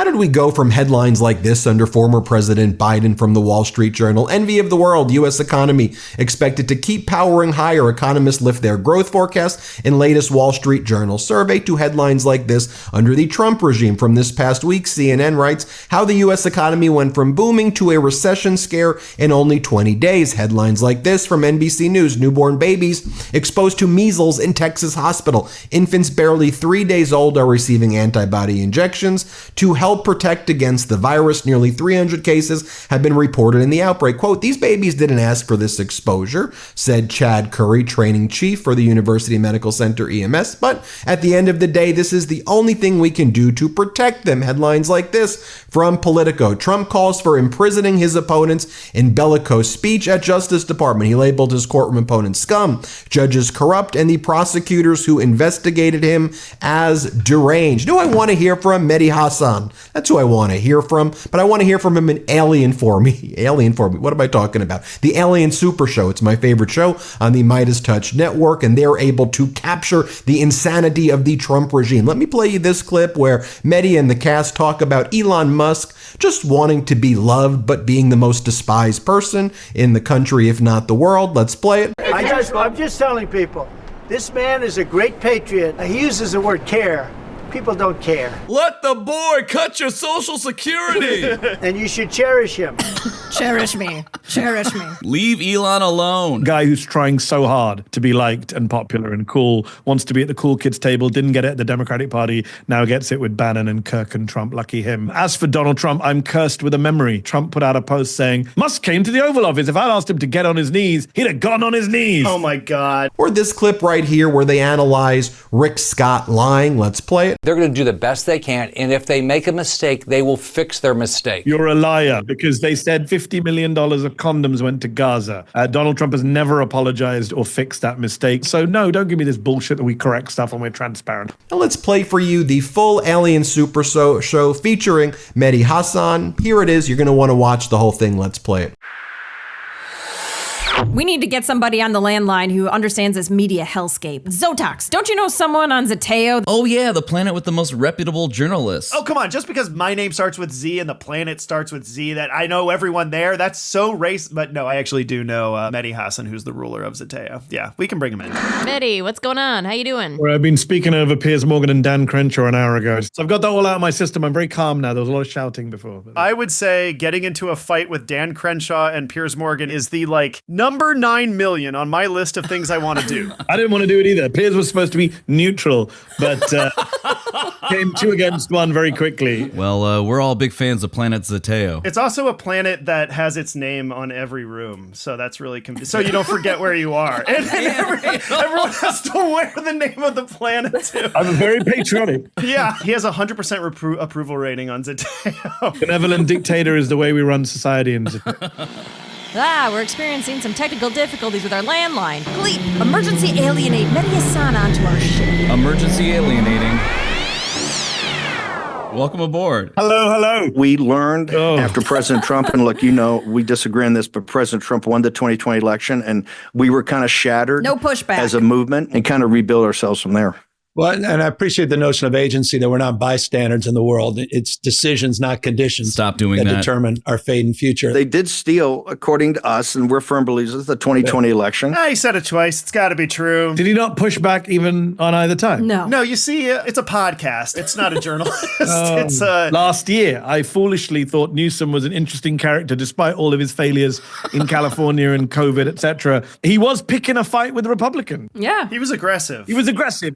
How did we go from headlines like this under former President Biden from the Wall Street Journal? Envy of the world, U.S. economy expected to keep powering higher. Economists lift their growth forecast in latest Wall Street Journal survey to headlines like this under the Trump regime. From this past week, CNN writes how the U.S. economy went from booming to a recession scare in only 20 days. Headlines like this from NBC News: newborn babies exposed to measles in Texas hospital. Infants barely 3 days old are receiving antibody injections to help protect against the virus. Nearly 300 cases have been reported in the outbreak. Quote, these babies didn't ask for this exposure, said Chad Curry, training chief for the University Medical Center EMS. But at the end of the day, this is the only thing we can do to protect them. Headlines like this from Politico: Trump calls for imprisoning his opponents in bellicose speech at Justice Department. He labeled his courtroom opponents scum, judges corrupt, and the prosecutors who investigated him as deranged. Do I want to hear from Mehdi Hasan? That's who I want to hear from, but I want to hear from him in Alien for Me. Alien for Me. What am I talking about? The Alien Super Show. It's my favorite show on the MeidasTouch network, and they're able to capture the insanity of the Trump regime. Let me play you this clip where Mehdi and the cast talk about Elon Musk just wanting to be loved, but being the most despised person in the country, if not the world. Let's play it. I'm just telling people, this man is a great patriot. He uses the word care. People don't care. Let the boy cut your Social Security. And you should cherish him. Cherish me. Cherish me. Leave Elon alone. Guy who's trying so hard to be liked and popular and cool, wants to be at the cool kids table, didn't get it at the Democratic Party, now gets it with Bannon and Kirk and Trump. Lucky him. As for Donald Trump, I'm cursed with a memory. Trump put out a post saying, Musk came to the Oval Office. If I'd asked him to get on his knees, he'd have gone on his knees. Oh my God. Or this clip right here where they analyze Rick Scott lying. Let's play it. They're going to do the best they can, and if they make a mistake, they will fix their mistake. You're a liar, because they said $50 million of condoms went to Gaza. Donald Trump has never apologized or fixed that mistake. So no, don't give me this bullshit that we correct stuff and we're transparent. Now let's play for you the full Alien Super Show featuring Mehdi Hasan. Here it is. You're going to want to watch the whole thing. Let's play it. We need to get somebody on the landline who understands this media hellscape. Zotox, don't you know someone on Zateo? Oh yeah, the planet with the most reputable journalists. Oh, come on. Just because my name starts with Z and the planet starts with Z, that I know everyone there, that's so racist. But no, I actually do know Mehdi Hasan, who's the ruler of Zateo. Yeah, we can bring him in. Mehdi, what's going on? How you doing? Well, I've been speaking over Piers Morgan and Dan Crenshaw an hour ago. So I've got that all out of my system. I'm very calm now. There was a lot of shouting before. I would say getting into a fight with Dan Crenshaw and Piers Morgan is the, number 9 million on my list of things I want to do. I didn't want to do it either. Piers was supposed to be neutral, but came 2 against 1 very quickly. Well, we're all big fans of Planet Zateo. It's also a planet that has its name on every room, so that's really so you don't forget where you are. And everyone has to wear the name of the planet too. I'm very patriotic. Yeah, he has 100% approval rating on Zateo. Benevolent dictator is the way we run society in Zateo. We're experiencing some technical difficulties with our landline. Gleep, emergency alienate Mehdi Hasan onto our ship. Emergency alienating. Welcome aboard. Hello. We learned after President Trump, and look, we disagree on this, but President Trump won the 2020 election, and we were kind of shattered. No pushback. As a movement, and kind of rebuild ourselves from there. Well, and I appreciate the notion of agency, that we're not bystanders in the world. It's decisions, not conditions. Stop doing that. Determine our fate and future. They did steal, according to us, and we're firm believers, of the 2020 election. He said it twice. It's got to be true. Did he not push back even on either time? No, you see, it's a podcast. It's not a journalist. It's Last year, I foolishly thought Newsom was an interesting character, despite all of his failures in California and COVID, etc. He was picking a fight with the Republican. Yeah. He was aggressive.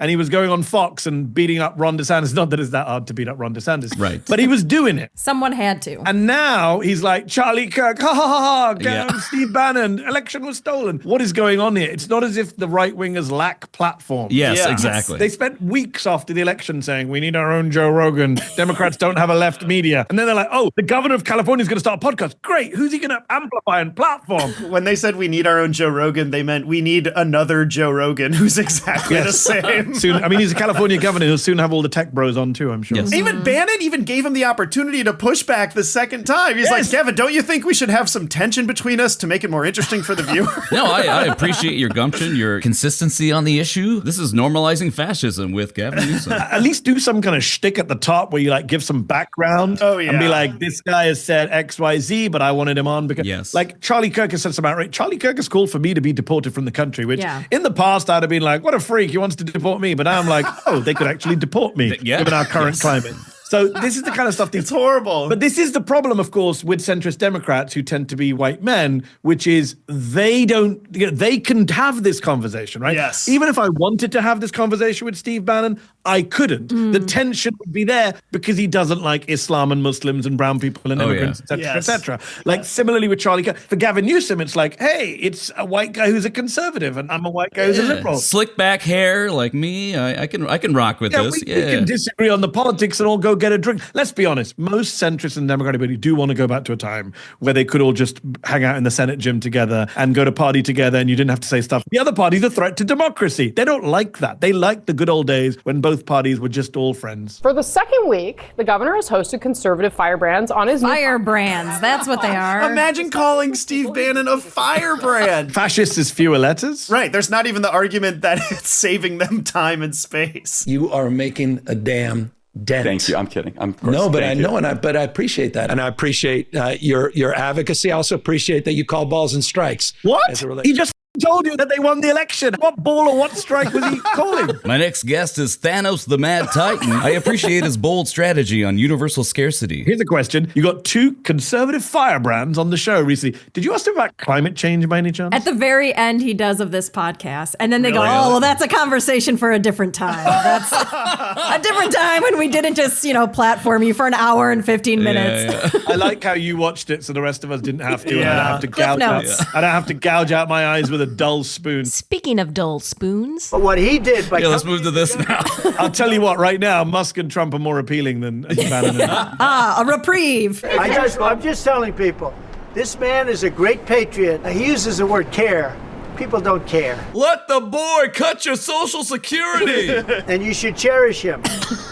And he was going on Fox and beating up Ron DeSantis. Not that it's that hard to beat up Ron DeSantis. Right. But he was doing it. Someone had to. And now he's like, Charlie Kirk, ha ha ha ha, Steve Bannon, election was stolen. What is going on here? It's not as if the right-wingers lack platform. Yes, exactly. They spent weeks after the election saying, we need our own Joe Rogan. Democrats don't have a left media. And then they're like, the governor of California is going to start a podcast. Great. Who's he going to amplify and platform? When they said we need our own Joe Rogan, they meant we need another Joe Rogan who's exactly the same. Soon, mean, he's a California governor. He'll soon have all the tech bros on too, I'm sure. Yes. Even Bannon even gave him the opportunity to push back the second time. He's like, Kevin, don't you think we should have some tension between us to make it more interesting for the viewer? No, I appreciate your gumption, your consistency on the issue. This is normalizing fascism with Gavin Newsom. At least do some kind of shtick at the top where you like give some background and be like, this guy has said X, Y, Z, but I wanted him on because like Charlie Kirk has said some outrage. Charlie Kirk has called for me to be deported from the country, which in the past I'd have been like, what a freak, he wants to deport me. But now I'm like, oh, they could actually deport me given our current climate. So this is the kind of stuff that's horrible. But this is the problem, of course, with centrist Democrats who tend to be white men, which is they don't, they can have this conversation, right? Yes. Even if I wanted to have this conversation with Steve Bannon, I couldn't. The tension would be there because he doesn't like Islam and Muslims and brown people and immigrants, et cetera, et cetera. Like similarly with Charlie Kirk. For Gavin Newsom, it's like, hey, it's a white guy who's a conservative and I'm a white guy who's a liberal. Slick back hair like me, I can rock with this. We can disagree on the politics and all go get a drink. Let's be honest, most centrists and Democratic Party do want to go back to a time where they could all just hang out in the Senate gym together and go to party together and you didn't have to say stuff. The other party's a threat to democracy. They don't like that. They like the good old days when both parties were just all friends. For the second week, the governor has hosted conservative firebrands on his firebrands. That's what they are. Imagine calling Steve Bannon a firebrand. Fascist is fewer letters. Right. There's not even the argument that it's saving them time and space. You are making a damn dent. Thank you. I'm kidding. But I know, but I appreciate that, and I appreciate your advocacy. I also appreciate that you call balls and strikes. What? He just told you that they won the election. What ball or what strike was he calling? My next guest is Thanos the Mad Titan. I appreciate his bold strategy on universal scarcity. Here's a question. You got two conservative firebrands on the show recently. Did you ask him about climate change by any chance? At the very end, he does of this podcast. And then they go, oh, well, that's a conversation for a different time. That's a different time when we didn't just, platform you for an hour and 15 minutes. I like how you watched it so the rest of us didn't have to. Yeah. I don't have to gouge out my eyes with a dull spoon. Speaking of dull spoons. But what he did by let's move to this now. I'll tell you what, right now, Musk and Trump are more appealing than Bannon. A reprieve. I'm just telling people, this man is a great patriot. He uses the word care. People don't care. Let the boy cut your Social Security. And you should cherish him.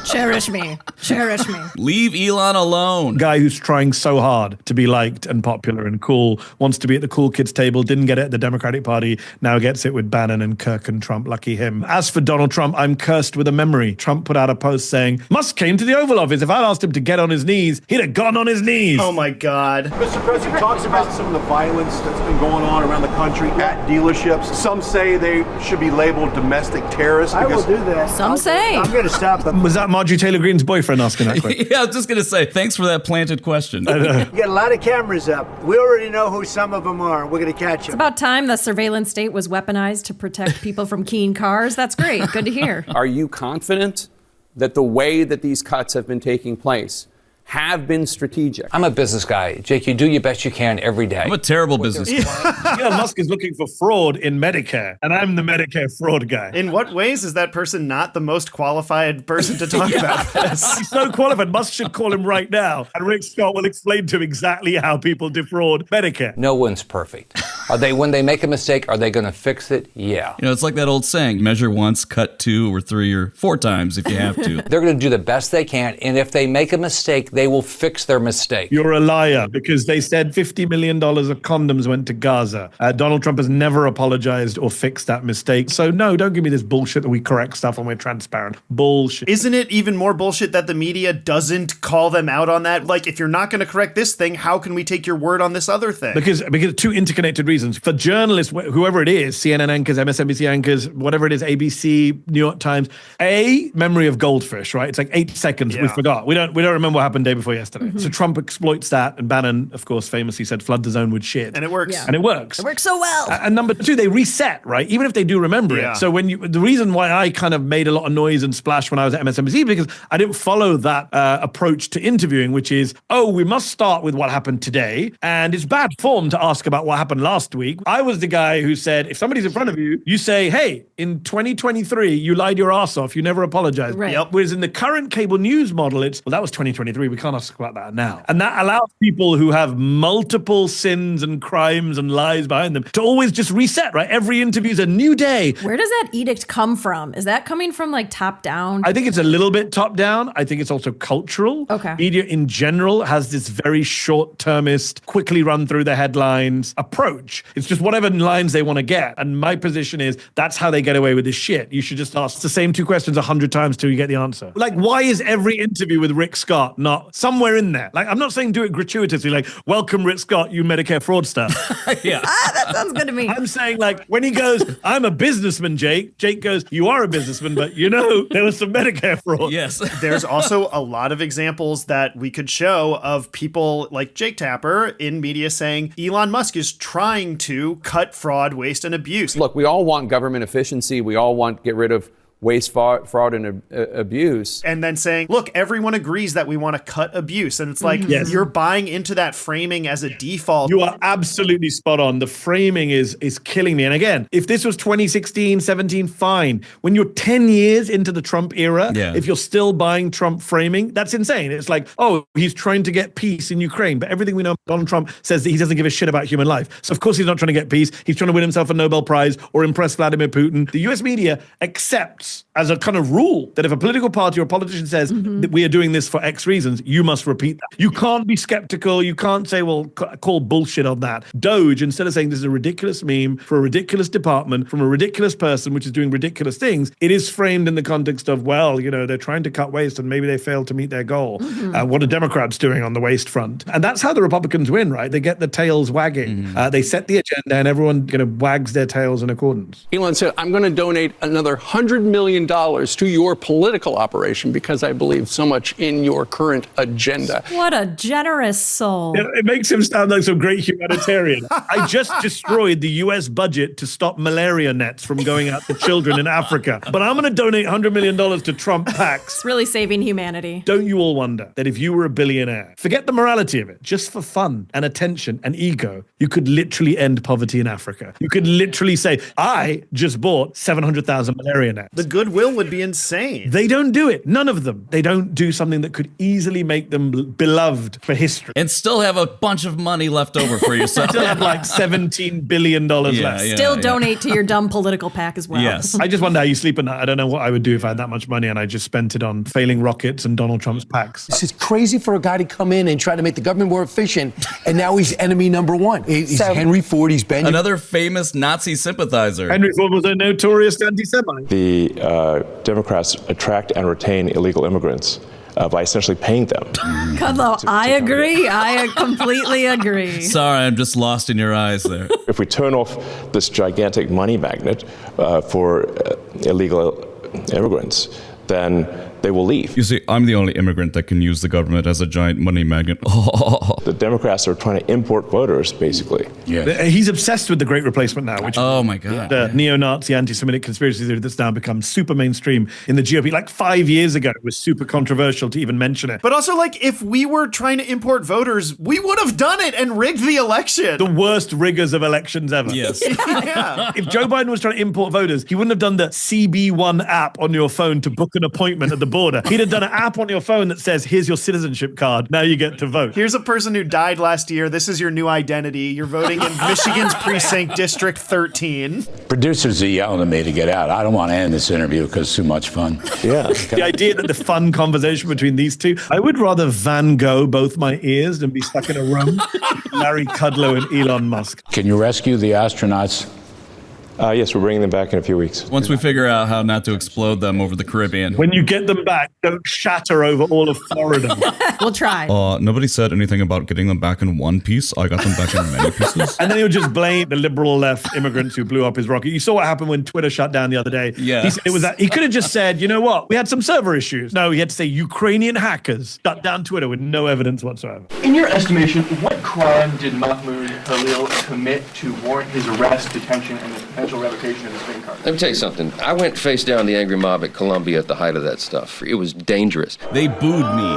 Cherish me. Cherish me. Leave Elon alone. Guy who's trying so hard to be liked and popular and cool, wants to be at the cool kids table, didn't get it at the Democratic Party, now gets it with Bannon and Kirk and Trump. Lucky him. As for Donald Trump, I'm cursed with a memory. Trump put out a post saying, Musk came to the Oval Office. If I'd asked him to get on his knees, he'd have gone on his knees. Oh my God. Mr. President talks about some of the violence that's been going on around the country at dealerships. Some say they should be labeled domestic terrorists. I will do that. Some say. I'm going to stop them. Was that Marjorie Taylor Greene's boyfriend asking that question? Yeah, I was just going to say, thanks for that planted question. You got a lot of cameras up. We already know who some of them are. We're going to catch them. It's about time the surveillance state was weaponized to protect people from keen cars. That's great. Good to hear. Are you confident that the way that these cuts have been taking place have been strategic? I'm a business guy. Jake, you do your best you can every day. I'm a terrible business guy. Elon Musk is looking for fraud in Medicare, and I'm the Medicare fraud guy. In what ways is that person not the most qualified person to talk about this? He's so qualified. Musk should call him right now, and Rick Scott will explain to him exactly how people defraud Medicare. No one's perfect. When they make a mistake, are they going to fix it? Yeah. It's like that old saying, measure once, cut 2 or 3 or 4 times if you have to. They're going to do the best they can, and if they make a mistake, they will fix their mistake. You're a liar because they said $50 million of condoms went to Gaza. Donald Trump has never apologized or fixed that mistake. So no, don't give me this bullshit that we correct stuff and we're transparent. Bullshit. Isn't it even more bullshit that the media doesn't call them out on that? Like, if you're not going to correct this thing, how can we take your word on this other thing? Because two interconnected reasons. For journalists, whoever it is, CNN anchors, MSNBC anchors, whatever it is, ABC, New York Times, memory of goldfish, right? It's like 8 seconds. We forgot. We don't remember what happened day before yesterday. So Trump exploits that, and Bannon, of course, famously said, flood the zone with shit. And it works. Yeah. And it works. It works so well. And number 2, they reset, right? Even if they do remember it. So the reason why I kind of made a lot of noise and splash when I was at MSNBC, because I didn't follow that approach to interviewing, which is, we must start with what happened today. And it's bad form to ask about what happened last week. I was the guy who said, if somebody's in front of you, you say, hey, in 2023, you lied your ass off. You never apologized. Right. Yep. Whereas in the current cable news model, it's, that was 2023. we can't ask about that now. And that allows people who have multiple sins and crimes and lies behind them to always just reset, right? Every interview is a new day. Where does that edict come from? Is that coming from like top down? I think it's a little bit top down. I think it's also cultural. Okay. Media in general has this very short-termist, quickly run through the headlines approach. It's just whatever lines they want to get. And my position is that's how they get away with this shit. You should just ask the same 2 questions 100 times till you get the answer. Like, why is every interview with Rick Scott not somewhere in there? Like, I'm not saying do it gratuitously, like, welcome Rick Scott, you Medicare fraudster. Yeah. That sounds good to me. I'm saying, like, when he goes, I'm a businessman, Jake goes, you are a businessman, but you know, there was some Medicare fraud. Yes. There's also a lot of examples that we could show of people like Jake Tapper in media saying Elon Musk is trying to cut fraud, waste, and abuse. Look, we all want government efficiency. We all want to get rid of waste, fraud, and abuse. And then saying, look, everyone agrees that we want to cut abuse. And it's like, you're buying into that framing as a default. You are absolutely spot on. The framing is killing me. And again, if this was 2016, 17, fine. When you're 10 years into the Trump era, if you're still buying Trump framing, that's insane. It's like, oh, he's trying to get peace in Ukraine. But everything we know, Donald Trump says that he doesn't give a shit about human life. So of course he's not trying to get peace. He's trying to win himself a Nobel Prize or impress Vladimir Putin. The US media accepts as a kind of rule that if a political party or a politician says that we are doing this for X reasons, you must repeat that. You can't be skeptical. You can't say, well, call bullshit on that. Doge, instead of saying this is a ridiculous meme for a ridiculous department from a ridiculous person which is doing ridiculous things, it is framed in the context of, well, you know, they're trying to cut waste and maybe they failed to meet their goal. What are Democrats doing on the waste front? And that's how the Republicans win, right? They get the tails wagging. They set the agenda and everyone wags their tails in accordance. Elon said, I'm going to donate another $100 million to your political operation because I believe so much in your current agenda. What a generous soul. It makes him sound like some great humanitarian. I just destroyed the US budget to stop malaria nets from going out to children in Africa. But I'm going to donate $100 million to Trump PACs. It's really saving humanity. Don't you all wonder that if you were a billionaire, forget the morality of it, just for fun and attention and ego, you could literally end poverty in Africa. You could literally say, I just bought 700,000 malaria nets. The goodwill would be insane. They don't do it. None of them. They don't do something that could easily make them beloved for history. And still have a bunch of money left over for yourself. Still have like $17 billion left. Still donate to your dumb political PAC as well. Yes. I just wonder how you sleep at night. I don't know what I would do if I had that much money and I just spent it on failing rockets and Donald Trump's PACs. This is crazy for a guy to come in and try to make the government more efficient, and now he's enemy number one. He's Henry Ford, he's Benjamin. Another famous Nazi sympathizer. Henry Ford was a notorious anti-Semite. The Democrats attract and retain illegal immigrants by essentially paying them. Kudlow, I agree. I completely agree. Sorry, I'm just lost in your eyes there. If we turn off this gigantic money magnet for illegal immigrants, then they will leave. You see, I'm the only immigrant that can use the government as a giant money magnet. The Democrats are trying to import voters, basically. Yeah. He's obsessed with the Great Replacement now, which oh my God. The neo-Nazi anti-Semitic conspiracy theory that's now become super mainstream in the GOP. Like 5 years ago, it was super controversial to even mention it. But also, like, if we were trying to import voters, we would have done it and rigged the election. The worst riggers of elections ever. Yes. Yeah. If Joe Biden was trying to import voters, he wouldn't have done the CB1 app on your phone to book an appointment at the border. He'd have done an app on your phone that says, here's your citizenship card. Now you get to vote. Here's a person who died last year. This is your new identity. You're voting in Michigan's precinct district 13. Producers are yelling at me to get out. I don't want to end this interview because it's too much fun. Yeah. The idea that the fun conversation between these two, I would rather Van Gogh both my ears than be stuck in a room with Larry Kudlow and Elon Musk. Can you rescue the astronauts? Yes, we're bringing them back in a few weeks. Once we figure out how not to explode them over the Caribbean. When you get them back, don't shatter over all of Florida. We'll try. Nobody said anything about getting them back in one piece. I got them back in many pieces. And then he'll just blame the liberal left immigrants who blew up his rocket. You saw what happened when Twitter shut down the other day. Yeah. He said it was that. He could have just said, you know what? We had some server issues. No, he had to say Ukrainian hackers shut down Twitter with no evidence whatsoever. In your estimation, what crime did Mahmoud Khalil commit to warrant his arrest, detention, and potential revocation of his green card. Let me tell you something. I went face down the angry mob at Columbia at the height of that stuff. It was dangerous. They booed me.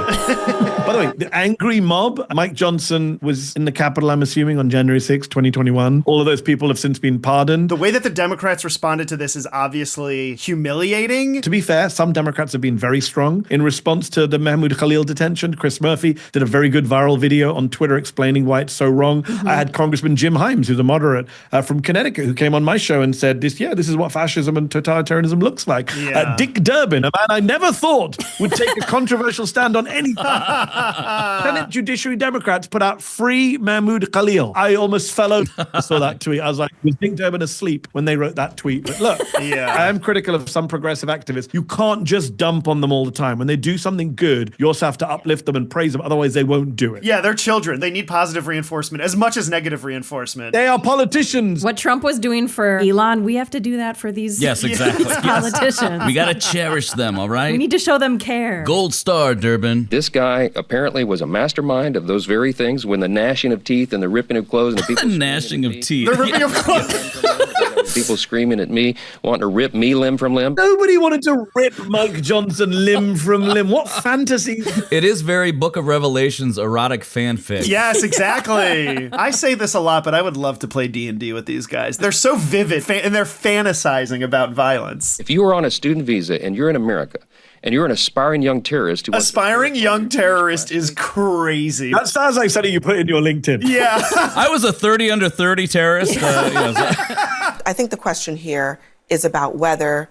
By the way, the angry mob, Mike Johnson was in the Capitol, I'm assuming, on January 6, 2021. All of those people have since been pardoned. The way that the Democrats responded to this is obviously humiliating. To be fair, some Democrats have been very strong. In response to the Mahmoud Khalil detention, Chris Murphy did a very good viral video on Twitter explaining why it's so wrong. I had Congressman Jim Himes, who's a moderate from Connecticut, who came on my show and said, this is what fascism and totalitarianism looks like. Yeah. Dick Durbin, a man I never thought would take a controversial stand on anything. Senate Judiciary Democrats put out free Mahmoud Khalil. I almost fell over. I saw that tweet. I was like, was Dick Durbin asleep when they wrote that tweet? But look, I am critical of some progressive activists. You can't just dump on them all the time. When they do something good, you also have to uplift them and praise them. Otherwise, they won't do it. Yeah, they're children. They need positive reinforcement as much as negative reinforcement. They are politicians. What Trump was doing for Elon, we have to do that for these, Yes, exactly. these politicians. We got to cherish them, all right? We need to show them care. Gold star, Durbin. This guy apparently was a mastermind of those very things when the gnashing of teeth and the ripping of clothes and the people gnashing of teeth. The ripping of clothes. People screaming at me, wanting to rip me limb from limb. Nobody wanted to rip Mike Johnson limb from limb. What fantasy? It is very Book of Revelations erotic fanfic. Yes, exactly. I say this a lot, but I would love to play D&D with these guys. They're so vivid and they're fantasizing about violence. If you are on a student visa and you're in America, and you're an aspiring young terrorist who aspiring young terrorist is crazy. That sounds like something you put in your LinkedIn. Yeah. I was a 30 under 30 terrorist. I think the question here is about whether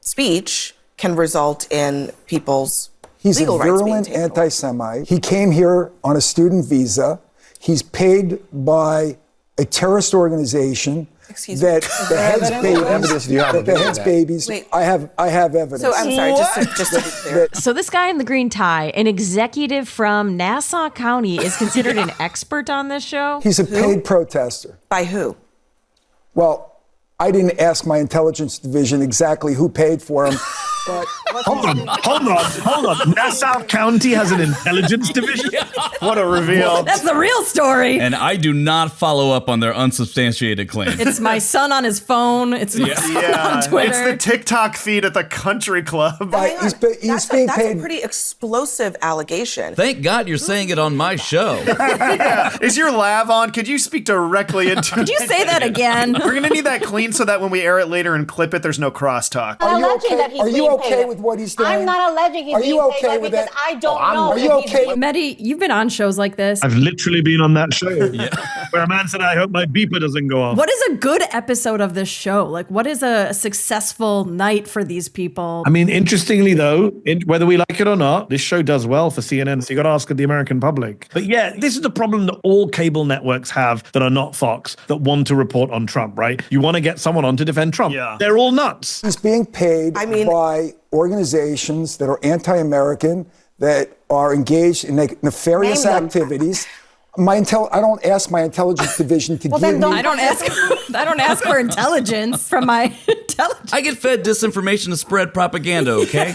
speech can result in people's He's legal a rights being virulent taken away. anti-Semite. He came here on a student visa. He's paid by a terrorist organization that beheads babies. Wait. I have evidence. So I'm sorry, just to be clear. So this guy in the green tie, an executive from Nassau County, is considered an expert on this show? He's a paid protester. By who? Well, I didn't ask my intelligence division exactly who paid for him. But Hold on. Nassau County has an intelligence division? What a reveal. That's the real story. And I do not follow up on their unsubstantiated claims. It's my son on his phone. It's my son on Twitter. It's the TikTok feed at the country club. He's being That's paid. a pretty explosive allegation. Thank God you're saying it on my show. Yeah. Is your lav on? Could you speak directly into Could you say that again? We're going to need that clean so that when we air it later and clip it, there's no crosstalk. Are you okay with what he's doing? I'm not alleging he's being paid by because I don't know. Are you okay? Mehdi, you've been on shows like this. I've literally been on that show where a man said, I hope my beeper doesn't go off. What is a good episode of this show? Like, what is a successful night for these people? I mean, interestingly, though, whether we like it or not, this show does well for CNN, so you got to ask the American public. But yeah, this is the problem that all cable networks have that are not Fox that want to report on Trump, right? You want to get someone on to defend Trump. Yeah. They're all nuts. He's being paid by organizations that are anti-American, that are engaged in nefarious activities. I don't ask my intelligence division to give me. I don't ask for intelligence from my intelligence. I get fed disinformation to spread propaganda, okay?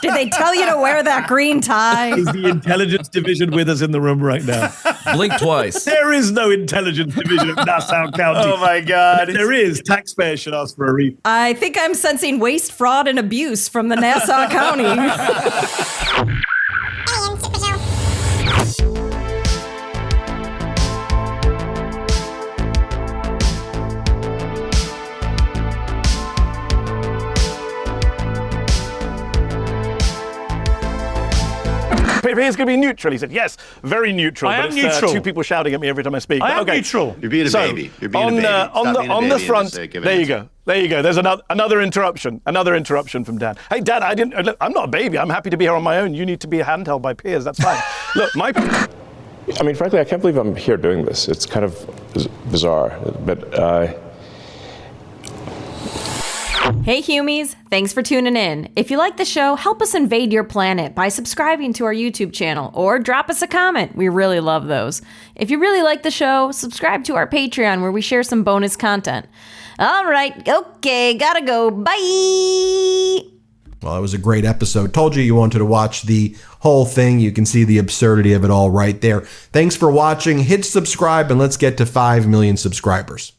Did they tell you to wear that green tie? Is the intelligence division with us in the room right now? Blink twice. There is no intelligence division of Nassau County. Oh my God. There is. Taxpayers should ask for a refund. I think I'm sensing waste, fraud, and abuse from the Nassau County. He's going to be neutral. He said, yes, very neutral. I but am it's, neutral. Two people shouting at me every time I speak. I am okay. neutral. You're being a baby. You're being a baby. On the front, there you go. There you go. There's another interruption. Another interruption from Dan. Hey, Dad, I'm not a baby. I'm happy to be here on my own. You need to be handheld by peers. That's fine. Look, I mean, frankly, I can't believe I'm here doing this. It's kind of bizarre, but Hey Humies, thanks for tuning in. If you like the show, help us invade your planet by subscribing to our YouTube channel or drop us a comment. We really love those. If you really like the show, subscribe to our Patreon where we share some bonus content. All right, okay, gotta go. Bye! Well, it was a great episode. Told you wanted to watch the whole thing. You can see the absurdity of it all right there. Thanks for watching. Hit subscribe and let's get to 5 million subscribers.